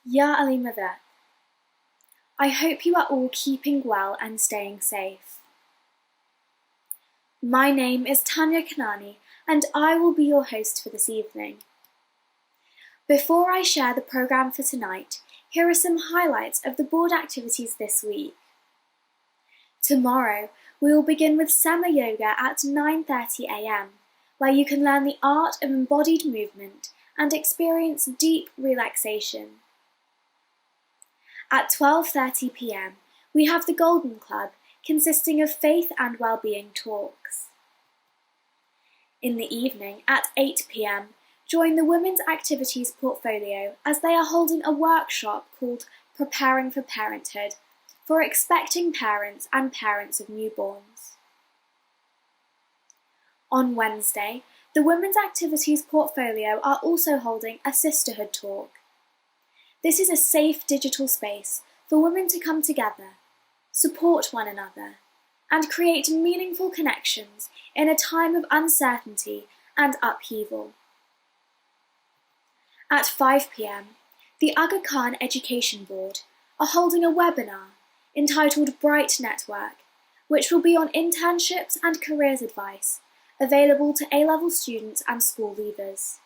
Ya Ali Mother, I hope you are all keeping well and staying safe. My name is Tanya Kanani and I will be your host for this evening. Before I share the programme for tonight, here are some highlights of the board activities this week. Tomorrow, we will begin with Sema Yoga at 9:30 a.m, where you can learn the art of embodied movement and experience deep relaxation. At 12:30 p.m, we have the Golden Club, consisting of faith and well-being talks. In the evening, at 8 p.m, join the Women's Activities Portfolio as they are holding a workshop called Preparing for Parenthood for expecting parents and parents of newborns. On Wednesday, the Women's Activities Portfolio are also holding a Sisterhood Talk. This is a safe digital space for women to come together, support one another, and create meaningful connections in a time of uncertainty and upheaval. At 5 p.m, the Aga Khan Education Board are holding a webinar entitled Bright Network, which will be on internships and careers advice, available to A-level students and school leavers.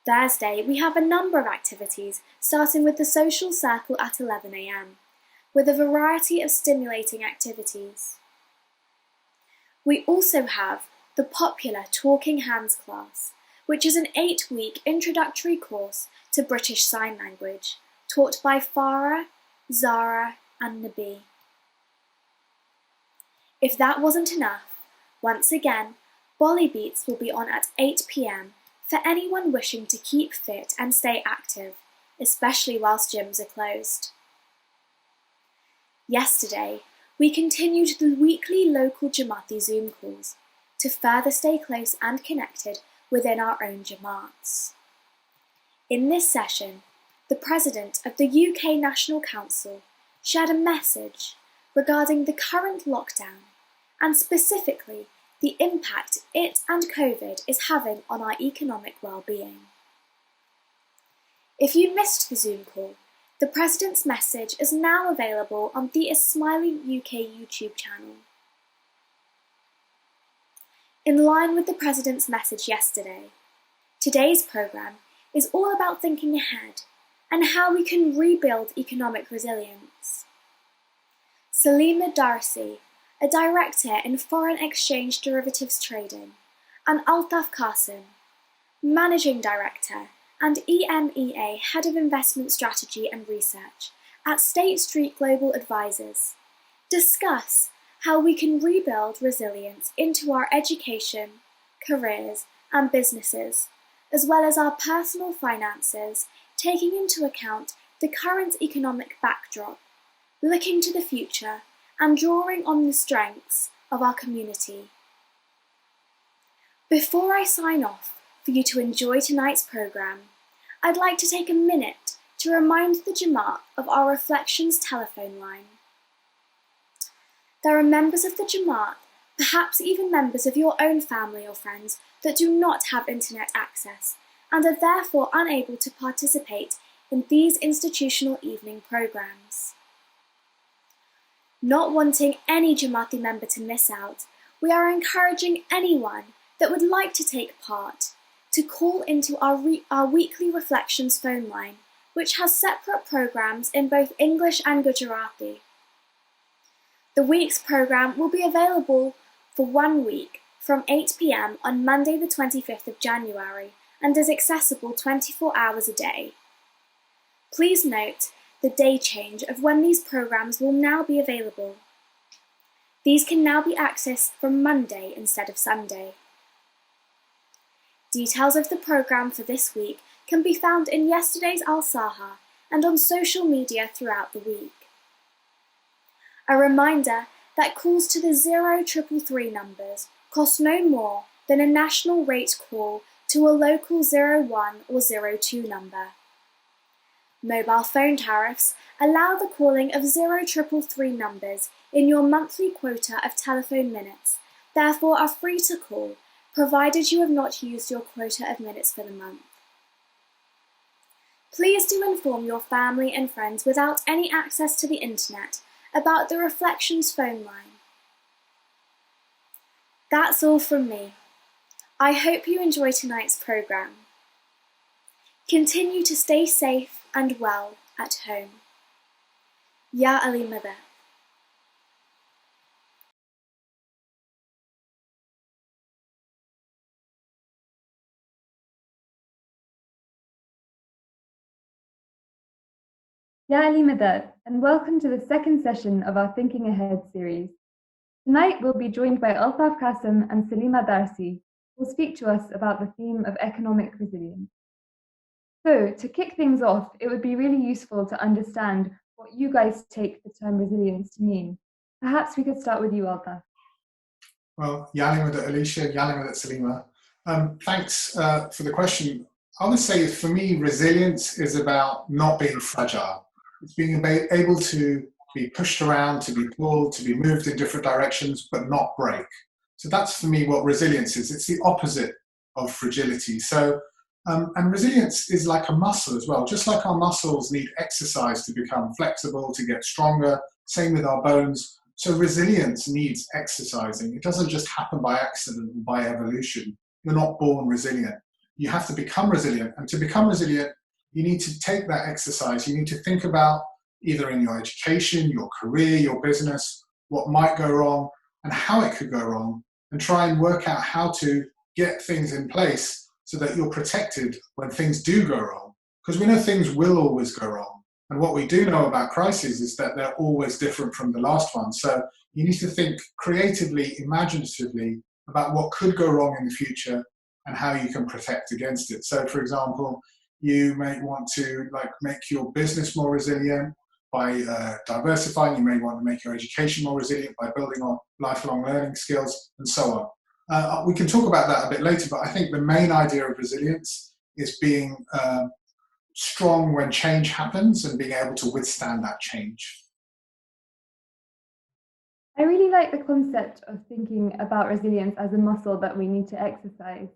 Thursday, we have a number of activities, starting with the Social Circle at 11 a.m, with a variety of stimulating activities. We also have the popular Talking Hands class, which is an 8-week introductory course to British Sign Language, taught by Farah, Zara and Nabi. If that wasn't enough, once again, Bolly Beats will be on at 8 p.m, for anyone wishing to keep fit and stay active, especially whilst gyms are closed. Yesterday, we continued the weekly local Jamaati Zoom calls to further stay close and connected within our own Jamaats. In this session, the President of the UK National Council shared a message regarding the current lockdown and specifically the impact it and COVID is having on our economic well-being. If you missed the Zoom call, the President's message is now available on the Ismaili UK YouTube channel. In line with the President's message yesterday, today's programme is all about thinking ahead and how we can rebuild economic resilience. Salima Darsi, a director in foreign exchange derivatives trading, and Altaf Qasim, managing director and EMEA head of investment strategy and research at State Street Global Advisors, discuss how we can rebuild resilience into our education, careers, and businesses, as well as our personal finances, taking into account the current economic backdrop, looking to the future, and drawing on the strengths of our community. Before I sign off for you to enjoy tonight's programme, I'd like to take a minute to remind the Jamaat of our Reflections telephone line. There are members of the Jamaat, perhaps even members of your own family or friends, that do not have internet access and are therefore unable to participate in these institutional evening programmes. Not wanting any Jamaati member to miss out, we are encouraging anyone that would like to take part to call into our weekly Reflections phone line, which has separate programmes in both English and Gujarati. The week's programme will be available for 1 week from 8 p.m. on Monday the 25th of January and is accessible 24 hours a day. Please note the day change of when these programmes will now be available. These can now be accessed from Monday instead of Sunday. Details of the programme for this week can be found in yesterday's Al-Saha and on social media throughout the week. A reminder that calls to the 0333 numbers cost no more than a national rate call to a local 01 or 02 number. Mobile phone tariffs allow the calling of 0333 numbers in your monthly quota of telephone minutes, therefore are free to call, provided you have not used your quota of minutes for the month. Please do inform your family and friends without any access to the internet about the Reflections phone line. That's all from me. I hope you enjoy tonight's programme. Continue to stay safe and well at home. Ya Ali Mother. Ya Ali Madad, and welcome to the second session of our Thinking Ahead series. Tonight we'll be joined by Altaf Qasim and Salima Darsi, who will speak to us about the theme of economic resilience. So, to kick things off, it would be really useful to understand what you guys take the term resilience to mean. Perhaps we could start with you, Altaf. Well, Ya Ali Madad, Alicia, Ya Ali Madad, Salima. Thanks for the question. I would say for me, resilience is about not being fragile. It's being able to be pushed around, to be pulled, to be moved in different directions, but not break. So that's for me what resilience is. It's the opposite of fragility. So, and resilience is like a muscle as well. Just like our muscles need exercise to become flexible, to get stronger, same with our bones. So resilience needs exercising. It doesn't just happen by accident or by evolution. You're not born resilient. You have to become resilient. And to become resilient, you need to take that exercise. You need to think about either in your education, your career, your business, what might go wrong and how it could go wrong, and try and work out how to get things in place so that you're protected when things do go wrong. Because we know things will always go wrong. And what we do know about crises is that they're always different from the last one. So you need to think creatively, imaginatively about what could go wrong in the future and how you can protect against it. So for example, you may want to make your business more resilient by diversifying. You may want to make your education more resilient by building on lifelong learning skills and so on. We can talk about that a bit later, but I think the main idea of resilience is being strong when change happens and being able to withstand that change. I really like the concept of thinking about resilience as a muscle that we need to exercise.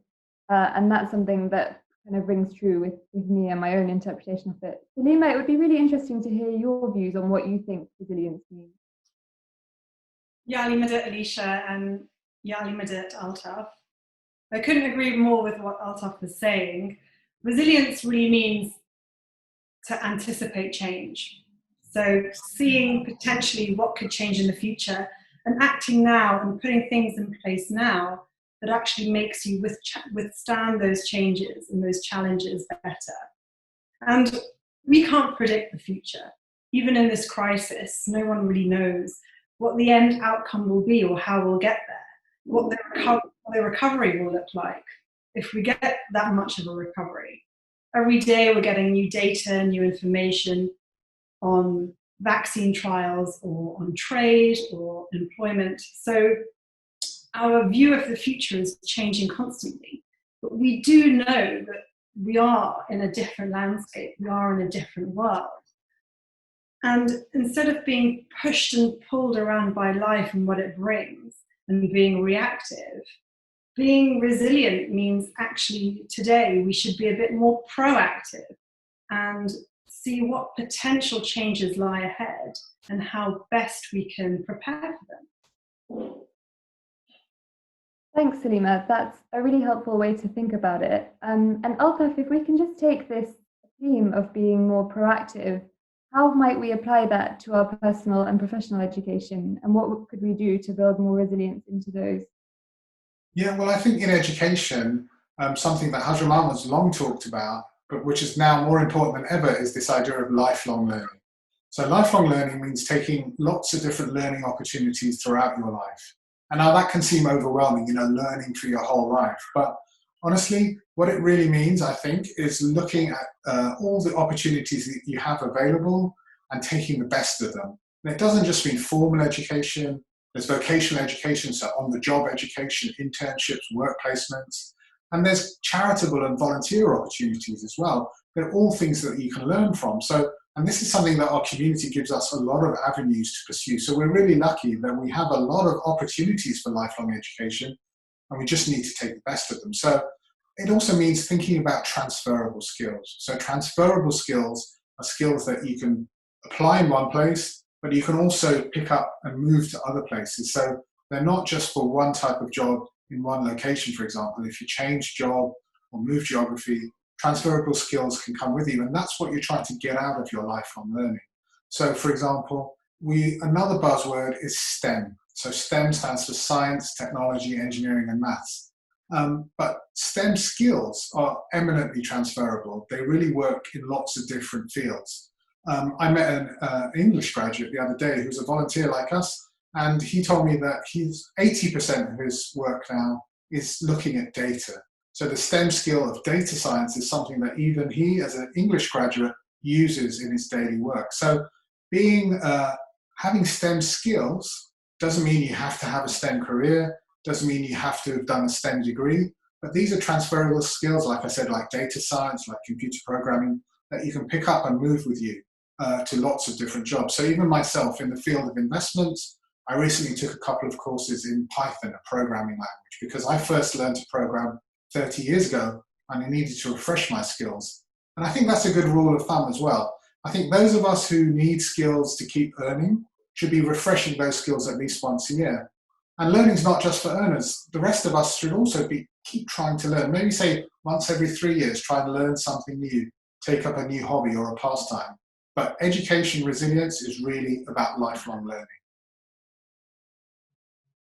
And that's something that kind of rings true with me and my own interpretation of it. Salima, it would be really interesting to hear your views on what you think resilience means. Ya Ali Madad, Alicia, and Ya Ali Madad, Altaf. I couldn't agree more with what Altaf was saying. Resilience really means to anticipate change. So seeing potentially what could change in the future and acting now and putting things in place now that actually makes you withstand those changes and those challenges better. And we can't predict the future. Even in this crisis, no one really knows what the end outcome will be or how we'll get there, what the recovery will look like if we get that much of a recovery. Every day we're getting new data, new information on vaccine trials or on trade or employment. So our view of the future is changing constantly. But we do know that we are in a different landscape, we are in a different world. And instead of being pushed and pulled around by life and what it brings and being reactive, being resilient means actually today we should be a bit more proactive and see what potential changes lie ahead and how best we can prepare for them. Thanks, Salima. That's a really helpful way to think about it. And Altaf, if we can just take this theme of being more proactive, how might we apply that to our personal and professional education? And what could we do to build more resilience into those? Yeah, well, I think in education, something that Hajra Mahmoud's long talked about, but which is now more important than ever, is this idea of lifelong learning. So lifelong learning means taking lots of different learning opportunities throughout your life. And now that can seem overwhelming, learning for your whole life. But honestly, what it really means, I think, is looking at all the opportunities that you have available and taking the best of them. And it doesn't just mean formal education. There's vocational education, so on-the-job education, internships, work placements. And there's charitable and volunteer opportunities as well. They're all things that you can learn from. So, and this is something that our community gives us a lot of avenues to pursue. So we're really lucky that we have a lot of opportunities for lifelong education, and we just need to take the best of them. So it also means thinking about transferable skills. So transferable skills are skills that you can apply in one place, but you can also pick up and move to other places. So they're not just for one type of job in one location, for example. If you change job or move geography, transferable skills can come with you, and that's what you're trying to get out of your lifelong learning. So, for example, another buzzword is STEM. So STEM stands for science, technology, engineering, and maths. But STEM skills are eminently transferable. They really work in lots of different fields. I met an English graduate the other day who's a volunteer like us, and he told me that 80% of his work now is looking at data. So the STEM skill of data science is something that even he, as an English graduate, uses in his daily work. So having STEM skills doesn't mean you have to have a STEM career, doesn't mean you have to have done a STEM degree, but these are transferable skills, like I said, like data science, like computer programming, that you can pick up and move with you to lots of different jobs. So even myself in the field of investments, I recently took a couple of courses in Python, a programming language, because I first learned to program 30 years ago and I needed to refresh my skills. And I think that's a good rule of thumb as well. I think those of us who need skills to keep earning should be refreshing those skills at least once a year. And learning's not just for earners. The rest of us should also keep trying to learn. Maybe say once every 3 years, try to learn something new, take up a new hobby or a pastime. But education resilience is really about lifelong learning.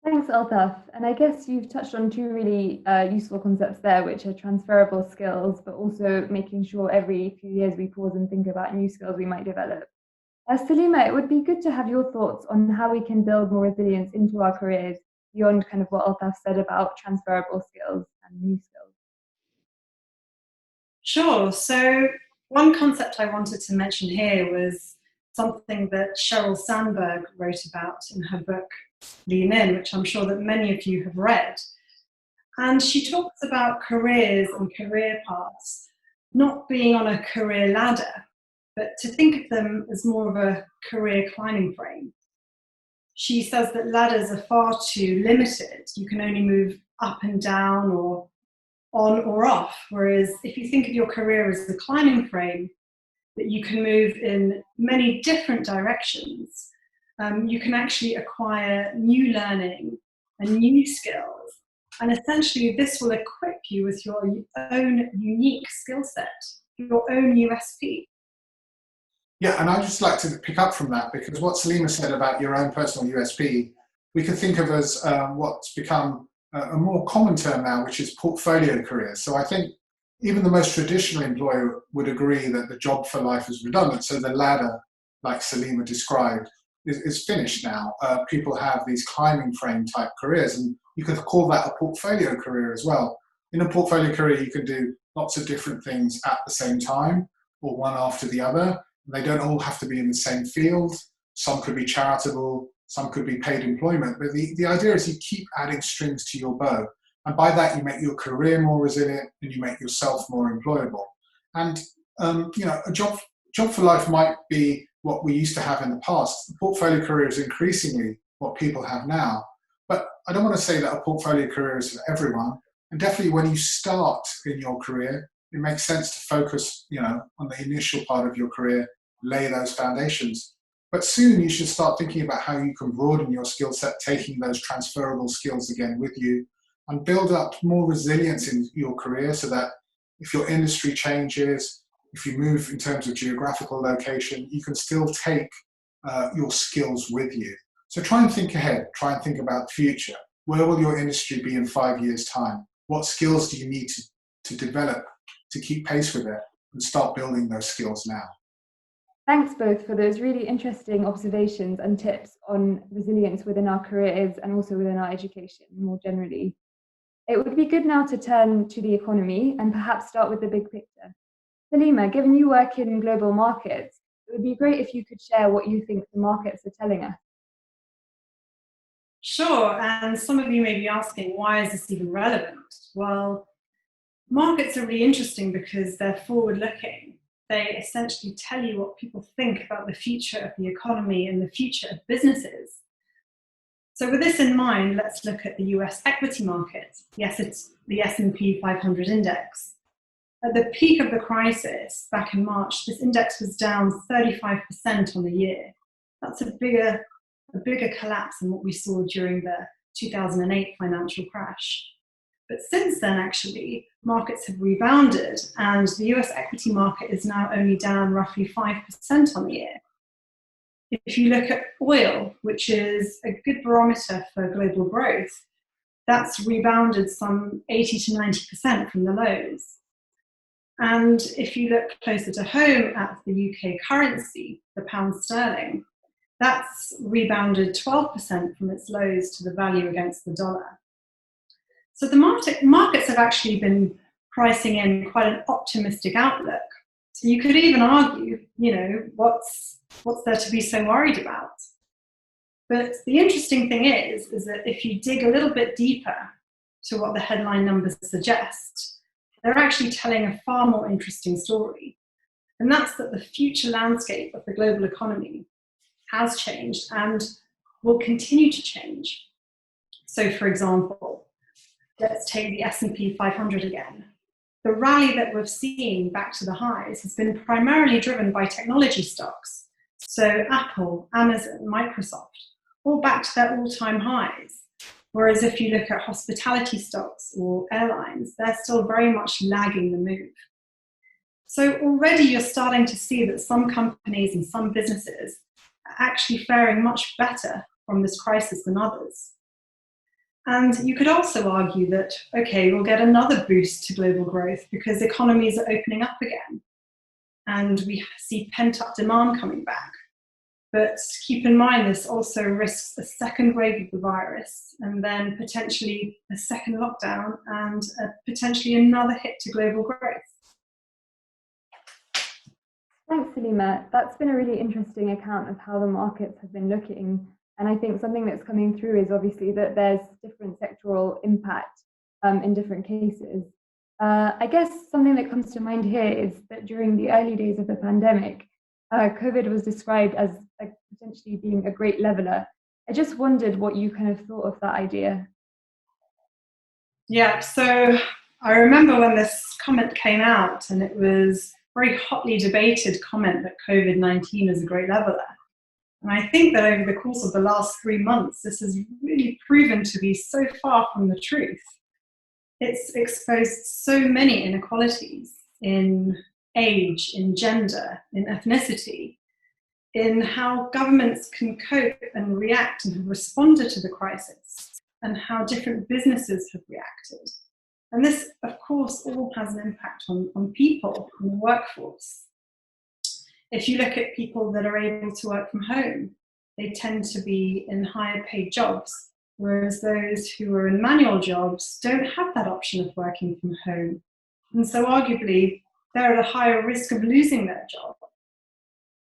Thanks, Altaf. And I guess you've touched on two really useful concepts there, which are transferable skills, but also making sure every few years we pause and think about new skills we might develop. Salima, it would be good to have your thoughts on how we can build more resilience into our careers beyond kind of what Altaf said about transferable skills and new skills. Sure. So one concept I wanted to mention here was something that Sheryl Sandberg wrote about in her book, Lean In, which I'm sure that many of you have read. And she talks about careers and career paths not being on a career ladder, but to think of them as more of a career climbing frame. She says that ladders are far too limited. You can only move up and down or on or off, whereas if you think of your career as a climbing frame, that you can move in many different directions, you can actually acquire new learning and new skills. And essentially, this will equip you with your own unique skill set, your own USP. Yeah, and I'd just like to pick up from that, because what Salima said about your own personal USP, we could think of as what's become a more common term now, which is portfolio careers. So I think even the most traditional employer would agree that the job for life is redundant. So the ladder, like Salima described, is finished now. People have these climbing frame type careers, and you could call that a portfolio career as well. In a portfolio career, you can do lots of different things at the same time, or one after the other. They don't all have to be in the same field. Some could be charitable, some could be paid employment. But the idea is you keep adding strings to your bow. And by that, you make your career more resilient and you make yourself more employable. And a job for life might be what we used to have in the past. The portfolio career is increasingly what people have now. But I don't want to say that a portfolio career is for everyone. And definitely when you start in your career, it makes sense to focus, on the initial part of your career, lay those foundations. But soon you should start thinking about how you can broaden your skill set, taking those transferable skills again with you, and build up more resilience in your career so that if your industry changes, if you move in terms of geographical location, you can still take your skills with you. So try and think ahead, try and think about the future. Where will your industry be in 5 years' time? What skills do you need to develop to keep pace with it, and start building those skills now? Thanks both for those really interesting observations and tips on resilience within our careers and also within our education more generally. It would be good now to turn to the economy and perhaps start with the big picture. Salima, given you work in global markets, it would be great if you could share what you think the markets are telling us. Sure, and some of you may be asking, why is this even relevant? Well, markets are really interesting because they're forward-looking. They essentially tell you what people think about the future of the economy and the future of businesses. So with this in mind, let's look at the US equity market. Yes, it's the S&P 500 index. At the peak of the crisis, back in March, this index was down 35% on the year. That's a bigger collapse than what we saw during the 2008 financial crash. But since then, actually, markets have rebounded, and the US equity market is now only down roughly 5% on the year. If you look at oil, which is a good barometer for global growth, that's rebounded some 80 to 90% from the lows. And if you look closer to home at the UK currency, the pound sterling, that's rebounded 12% from its lows to the value against the dollar. So the markets have actually been pricing in quite an optimistic outlook. So you could even argue, what's there to be so worried about? But the interesting thing is that if you dig a little bit deeper to what the headline numbers suggest, they're actually telling a far more interesting story. And that's that the future landscape of the global economy has changed and will continue to change. So for example, let's take the S&P 500 again. The rally that we've seen back to the highs has been primarily driven by technology stocks. So Apple, Amazon, Microsoft, all back to their all-time highs. Whereas if you look at hospitality stocks or airlines, they're still very much lagging the move. So already you're starting to see that some companies and some businesses are actually faring much better from this crisis than others. And you could also argue that, okay, we'll get another boost to global growth because economies are opening up again and we see pent-up demand coming back. But keep in mind, this also risks a second wave of the virus and then potentially a second lockdown and potentially another hit to global growth. Thanks, Salima. That's been a really interesting account of how the markets have been looking. And I think something that's coming through is obviously that there's different sectoral impact in different cases. I guess something that comes to mind here is that during the early days of the pandemic, COVID was described as potentially being a great leveler. I just wondered what you kind of thought of that idea. Yeah, so I remember when this comment came out, and it was a very hotly debated comment that COVID-19 is a great leveler. And I think that over the course of the last 3 months, this has really proven to be so far from the truth. It's exposed so many inequalities in age, in gender, in ethnicity, in how governments can cope and react and have responded to the crisis, and how different businesses have reacted. And this, of course, all has an impact on people in the workforce. If you look at people that are able to work from home, they tend to be in higher paid jobs, whereas those who are in manual jobs don't have that option of working from home. And so arguably, they're at a higher risk of losing their job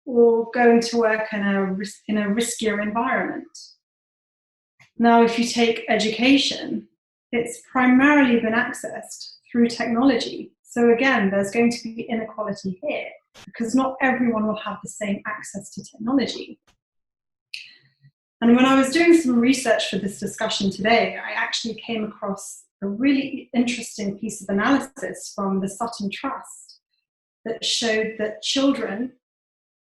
or going to work in a riskier environment. Now, if you take education, it's primarily been accessed through technology. So again, there's going to be inequality here because not everyone will have the same access to technology. And when I was doing some research for this discussion today, I actually came across a really interesting piece of analysis from the Sutton Trust that showed that children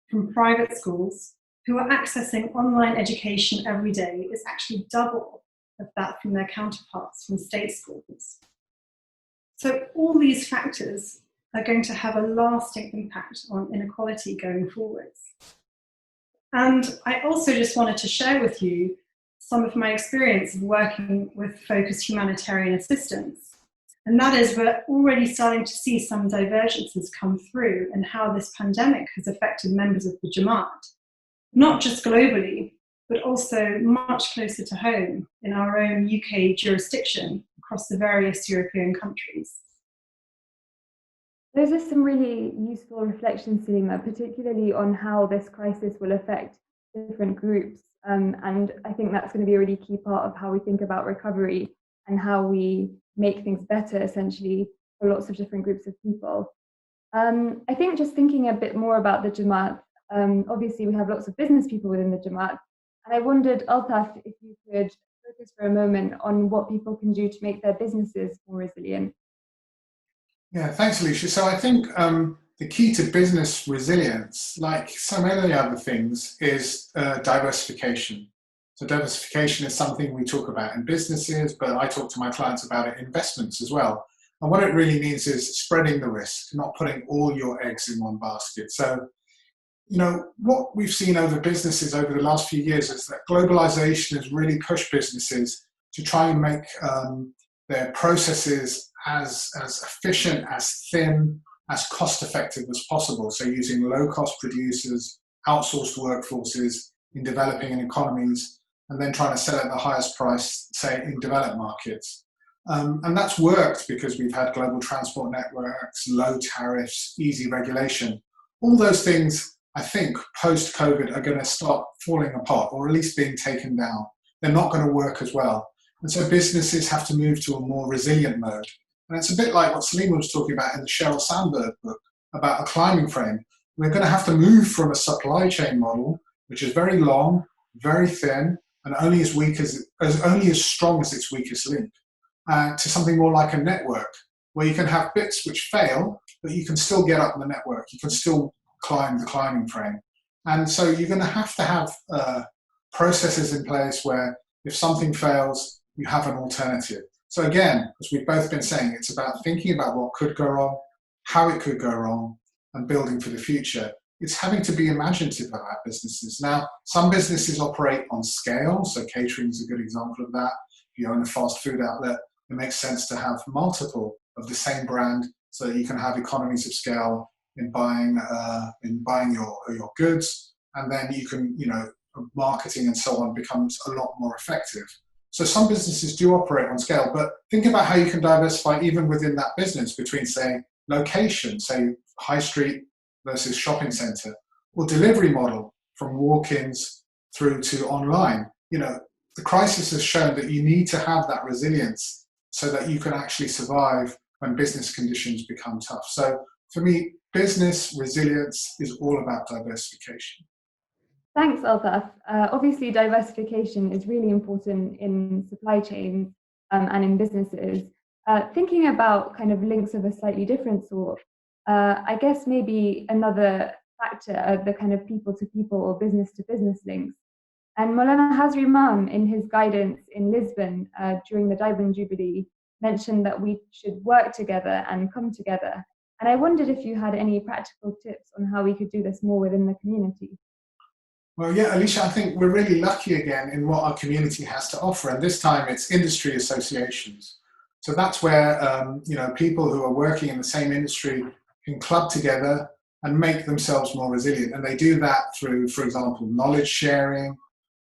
from private schools who are accessing online education every day is actually double of that from their counterparts from state schools. So all these factors are going to have a lasting impact on inequality going forwards. And I also just wanted to share with you some of my experience of working with focused humanitarian assistance. And that is, we're already starting to see some divergences come through in how this pandemic has affected members of the Jamaat, not just globally, but also much closer to home in our own UK jurisdiction across the various European countries. Those are some really useful reflections, Salima, particularly on how this crisis will affect different groups. And I think that's going to be a really key part of how we think about recovery and how we make things better, essentially, for lots of different groups of people. I think just thinking a bit more about the Jamaat, obviously we have lots of business people within the Jamaat, and I wondered, Altaf, if you could focus for a moment on what people can do to make their businesses more resilient. Yeah, thanks, Alicia. So I think the key to business resilience, like so many other things, is diversification. So diversification is something we talk about in businesses, but I talk to my clients about it in investments as well. And what it really means is spreading the risk, not putting all your eggs in one basket. So, you know, what we've seen over businesses over the last few years is that globalization has really pushed businesses to try and make their processes as efficient, as thin, as cost effective as possible. So using low cost producers, outsourced workforces in developing economies, and then trying to sell at the highest price, say, in developed markets. And that's worked because we've had global transport networks, low tariffs, easy regulation. All those things, I think, post-COVID are going to start falling apart, or at least being taken down. They're not going to work as well. And so businesses have to move to a more resilient mode. And it's a bit like what Salima was talking about in the Sheryl Sandberg book about a climbing frame. We're going to have to move from a supply chain model, which is very long, very thin, and only as strong as its weakest link, to something more like a network, where you can have bits which fail, but you can still get up the network. You can still climb the climbing frame. And so you're going to have processes in place where if something fails, you have an alternative. So again, as we've both been saying, it's about thinking about what could go wrong, how it could go wrong, and building for the future. It's having to be imaginative about businesses. Now, some businesses operate on scale, so catering is a good example of that. If you own a fast food outlet, it makes sense to have multiple of the same brand so that you can have economies of scale in buying your goods, and then you can, marketing and so on becomes a lot more effective. So some businesses do operate on scale, but think about how you can diversify even within that business between, say, location, say high street versus shopping center, or delivery model from walk-ins through to online. The crisis has shown that you need to have that resilience so that you can actually survive when business conditions become tough. So for me, business resilience is all about diversification. Thanks, Altaf. Obviously, diversification is really important in supply chains and in businesses. Thinking about kind of links of a slightly different sort, I guess maybe another factor are the kind of people-to-people or business-to-business links. And Maulana Hazri Imam, in his guidance in Lisbon during the Diamond Jubilee, mentioned that we should work together and come together. And I wondered if you had any practical tips on how we could do this more within the community. Well, yeah, Alicia, I think we're really lucky again in what our community has to offer. And this time it's industry associations. So that's where, people who are working in the same industry can club together and make themselves more resilient. And they do that through, for example, knowledge sharing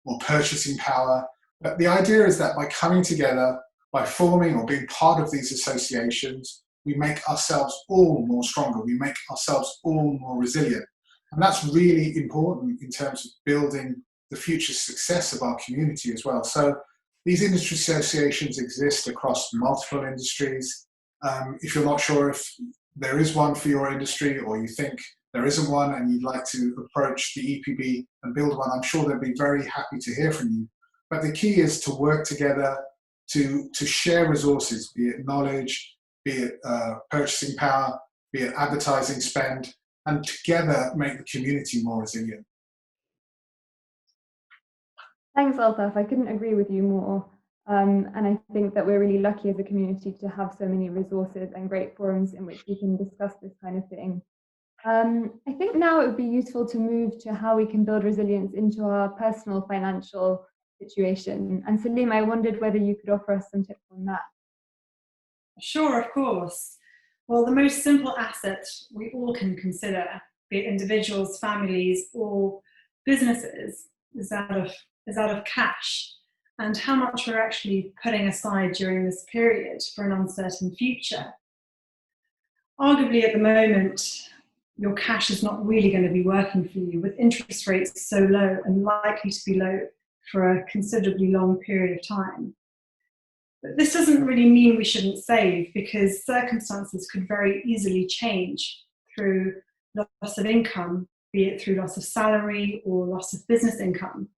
or purchasing power. But the idea is that by coming together, by forming or being part of these associations, we make ourselves all more stronger. We make ourselves all more resilient. And that's really important in terms of building the future success of our community as well. So these industry associations exist across multiple industries. If you're not sure if there is one for your industry, or you think there isn't one and you'd like to approach the EPB and build one, I'm sure they'd be very happy to hear from you. But the key is to work together to share resources, be it knowledge, be it purchasing power, be it advertising spend, and together make the community more resilient. Thanks, Altaf. I couldn't agree with you more. And I think that we're really lucky as a community to have so many resources and great forums in which we can discuss this kind of thing. I think now it would be useful to move to how we can build resilience into our personal financial situation. And Salim, I wondered whether you could offer us some tips on that. Sure, of course. Well, the most simple asset we all can consider, be it individuals, families, or businesses, is that of cash, and how much we're actually putting aside during this period for an uncertain future. Arguably, at the moment, your cash is not really going to be working for you, with interest rates so low and likely to be low for a considerably long period of time. But this doesn't really mean we shouldn't save, because circumstances could very easily change through loss of income, be it through loss of salary or loss of business income.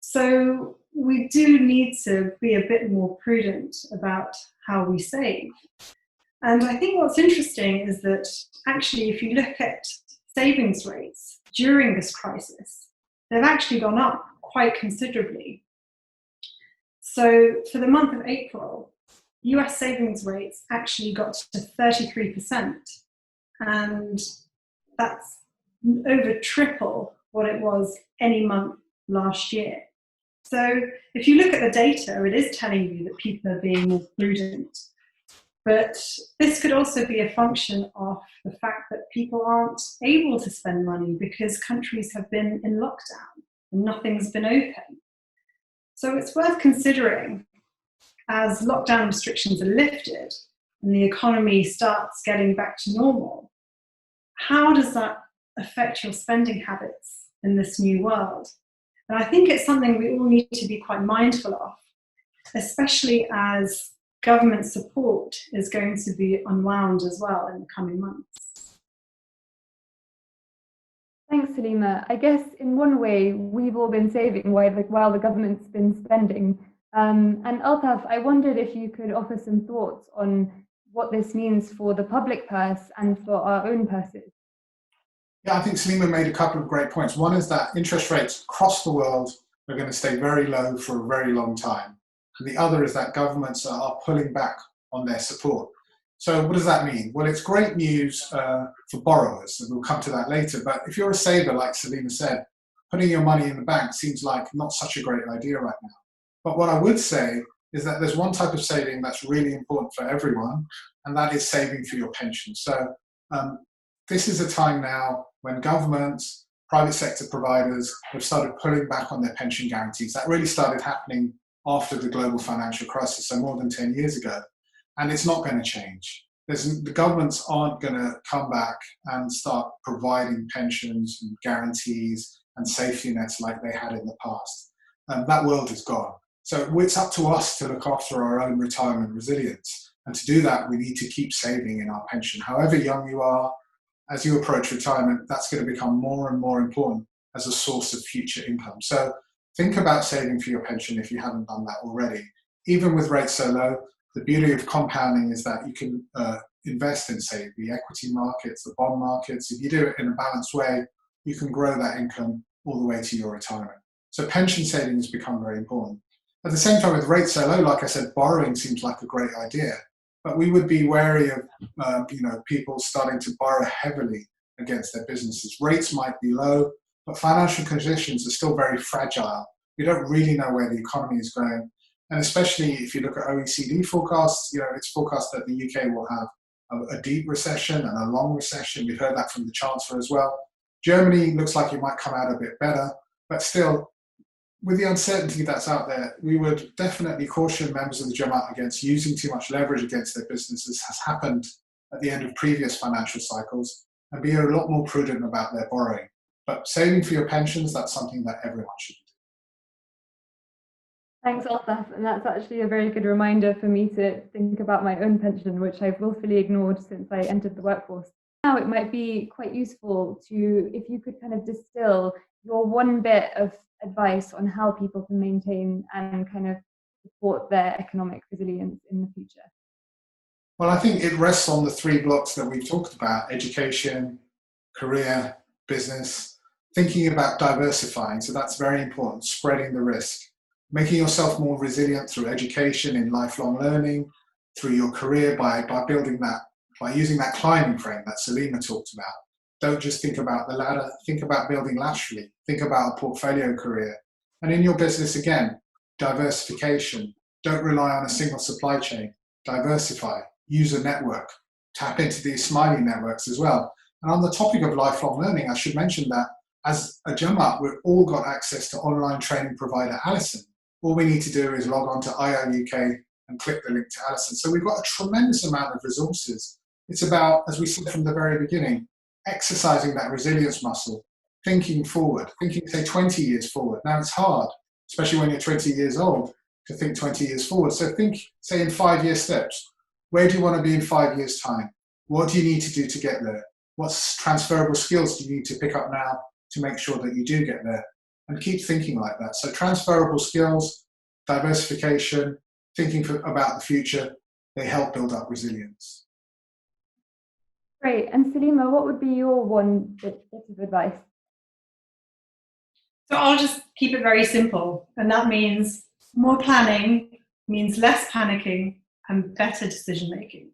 So we do need to be a bit more prudent about how we save. And I think what's interesting is that actually, if you look at savings rates during this crisis, they've actually gone up quite considerably. So for the month of April, US savings rates actually got to 33%, and that's over triple what it was any month last year. So if you look at the data, it is telling you that people are being more prudent. But this could also be a function of the fact that people aren't able to spend money because countries have been in lockdown and nothing's been open. So it's worth considering, as lockdown restrictions are lifted and the economy starts getting back to normal, how does that affect your spending habits in this new world? And I think it's something we all need to be quite mindful of, especially as government support is going to be unwound as well in the coming months. Thanks, Salima. I guess in one way, we've all been saving while the government's been spending. And Altaf, I wondered if you could offer some thoughts on what this means for the public purse and for our own purses. Yeah, I think Salima made a couple of great points. One is that interest rates across the world are going to stay very low for a very long time. And the other is that governments are pulling back on their support. So what does that mean? Well, it's great news for borrowers, and we'll come to that later. But if you're a saver, like Salima said, putting your money in the bank seems like not such a great idea right now. But what I would say is that there's one type of saving that's really important for everyone, and that is saving for your pension. So this is a time now when governments, private sector providers have started pulling back on their pension guarantees. That really started happening after the global financial crisis, so more than 10 years ago. And it's not going to change. The governments aren't going to come back and start providing pensions and guarantees and safety nets like they had in the past. That world is gone. So it's up to us to look after our own retirement resilience. And to do that, we need to keep saving in our pension. However young you are, as you approach retirement, that's going to become more and more important as a source of future income. So think about saving for your pension if you haven't done that already. Even with rates so low, the beauty of compounding is that you can invest in, say, the equity markets, the bond markets. If you do it in a balanced way, you can grow that income all the way to your retirement. So pension savings become very important. At the same time, with rates so low, like I said, borrowing seems like a great idea. But we would be wary of people starting to borrow heavily against their businesses. Rates might be low, but financial conditions are still very fragile. We don't really know where the economy is going. And especially if you look at OECD forecasts, it's forecast that the UK will have a deep recession and a long recession. We've heard that from the Chancellor as well. Germany looks like it might come out a bit better, but still, with the uncertainty that's out there, we would definitely caution members of the Jamaat against using too much leverage against their businesses, has happened at the end of previous financial cycles, and be a lot more prudent about their borrowing. But saving for your pensions, that's something that everyone should do. Thanks, Altaf. And that's actually a very good reminder for me to think about my own pension, which I've willfully ignored since I entered the workforce. Now it might be quite useful if you could kind of distill your one bit of advice on how people can maintain and kind of support their economic resilience in the future. Well, I think it rests on the three blocks that we've talked about: education, career, business, thinking about diversifying. So that's very important, spreading the risk, making yourself more resilient through education in lifelong learning, through your career by building that, by using that climbing frame that Salima talked about. Don't just think about the ladder, think about building laterally, think about a portfolio career. And in your business, again, diversification. Don't rely on a single supply chain, diversify, use a network, tap into these smiley networks as well. And on the topic of lifelong learning, I should mention that as a Jamaat, we've all got access to online training provider Allison. All we need to do is log on to IOUK and click the link to Allison. So we've got a tremendous amount of resources. It's about, as we said from the very beginning, exercising that resilience muscle, thinking forward, thinking, say, 20 years forward. Now, it's hard, especially when you're 20 years old, to think 20 years forward. So think, say, in 5-year steps. Where do you want to be in 5 years' time? What do you need to do to get there? What transferable skills do you need to pick up now to make sure that you do get there? And keep thinking like that. So transferable skills, diversification, thinking about the future, they help build up resilience. Great. And Salima, what would be your one bit of advice? So I'll just keep it very simple. And that means more planning, means less panicking, and better decision making.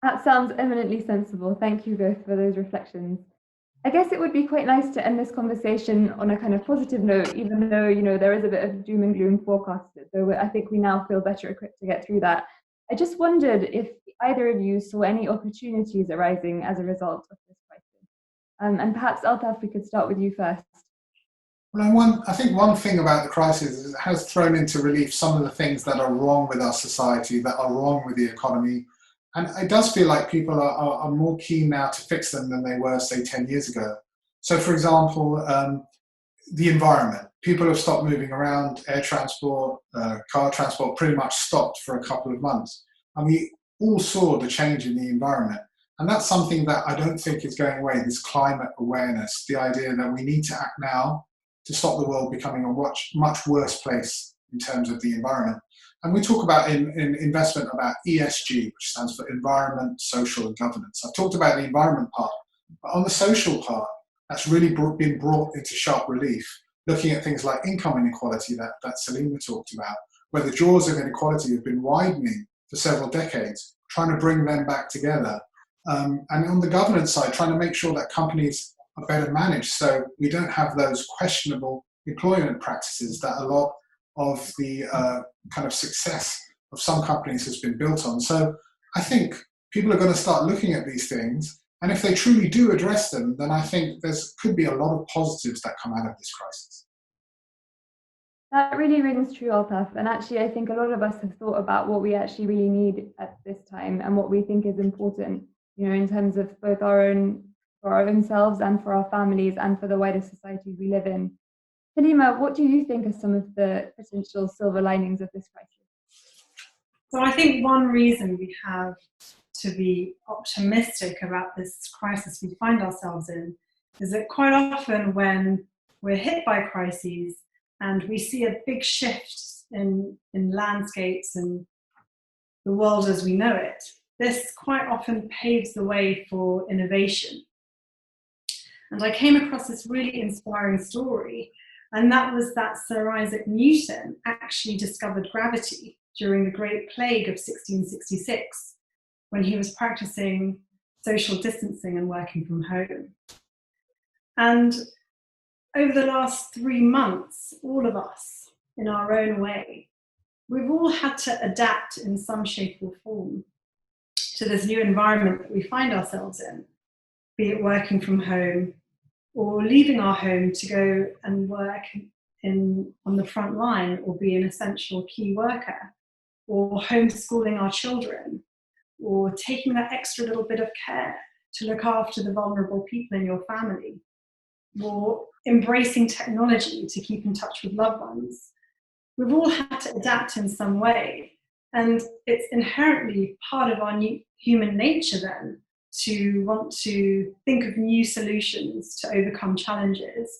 That sounds eminently sensible. Thank you both for those reflections. I guess it would be quite nice to end this conversation on a kind of positive note, even though, you know, there is a bit of doom and gloom forecasted. So I think we now feel better equipped to get through that. I just wondered if either of you saw any opportunities arising as a result of this crisis. And perhaps, Altaf, we could start with you first. Well, I think one thing about the crisis is it has thrown into relief some of the things that are wrong with our society, that are wrong with the economy. And it does feel like people are more keen now to fix them than they were, say, 10 years ago. So, for example, the environment. People have stopped moving around, air transport, car transport pretty much stopped for a couple of months. And we all saw the change in the environment. And that's something that I don't think is going away, this climate awareness, the idea that we need to act now to stop the world becoming a much worse place in terms of the environment. And we talk about in investment about ESG, which stands for environment, social, and governance. I've talked about the environment part, but on the social part, that's really been brought into sharp relief, looking at things like income inequality that Salima talked about, where the jaws of inequality have been widening for several decades, trying to bring them back together. And on the governance side, trying to make sure that companies are better managed so we don't have those questionable employment practices that a lot of the kind of success of some companies has been built on. So I think people are going to start looking at these things, and if they truly do address them, then I think could be a lot of positives that come out of this crisis. That really rings true, Altaf. And actually, I think a lot of us have thought about what we actually really need at this time and what we think is important, you know, in terms of both for our own selves and for our families and for the wider society we live in. Salima, what do you think are some of the potential silver linings of this crisis? So I think one reason we have to be optimistic about this crisis we find ourselves in is that quite often when we're hit by crises and we see a big shift in landscapes and the world as we know it, this quite often paves the way for innovation. And I came across this really inspiring story, and that was that Sir Isaac Newton actually discovered gravity during the Great Plague of 1666, when he was practicing social distancing and working from home. And over the last 3 months, all of us, in our own way, we've all had to adapt in some shape or form to this new environment that we find ourselves in, be it working from home or leaving our home to go and work on the front line or be an essential key worker, or homeschooling our children, or taking that extra little bit of care to look after the vulnerable people in your family, or embracing technology to keep in touch with loved ones. We've all had to adapt in some way, and it's inherently part of our human nature then to want to think of new solutions to overcome challenges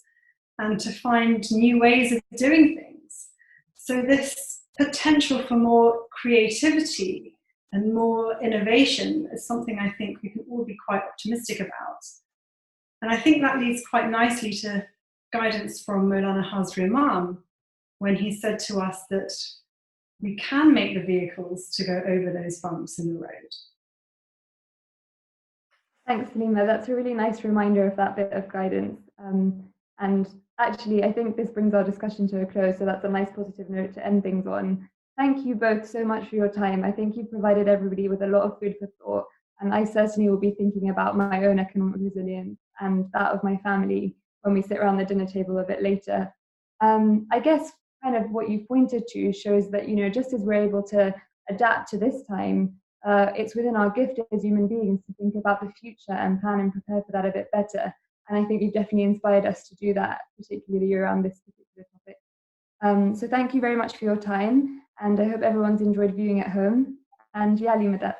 and to find new ways of doing things. So this potential for more creativity and more innovation is something I think we can all be quite optimistic about. And I think that leads quite nicely to guidance from Maulana Hazri Imam, when he said to us that we can make the vehicles to go over those bumps in the road. Thanks, Salima. That's a really nice reminder of that bit of guidance. And actually, I think this brings our discussion to a close, so that's a nice positive note to end things on. Thank you both so much for your time. I think you provided everybody with a lot of food for thought, and I certainly will be thinking about my own economic resilience and that of my family when we sit around the dinner table a bit later. I guess kind of what you've pointed to shows that, you know, just as we're able to adapt to this time, it's within our gift as human beings to think about the future and plan and prepare for that a bit better. And I think you've definitely inspired us to do that, particularly around this particular topic. So thank you very much for your time, and I hope everyone's enjoyed viewing at home. And Yali Madat.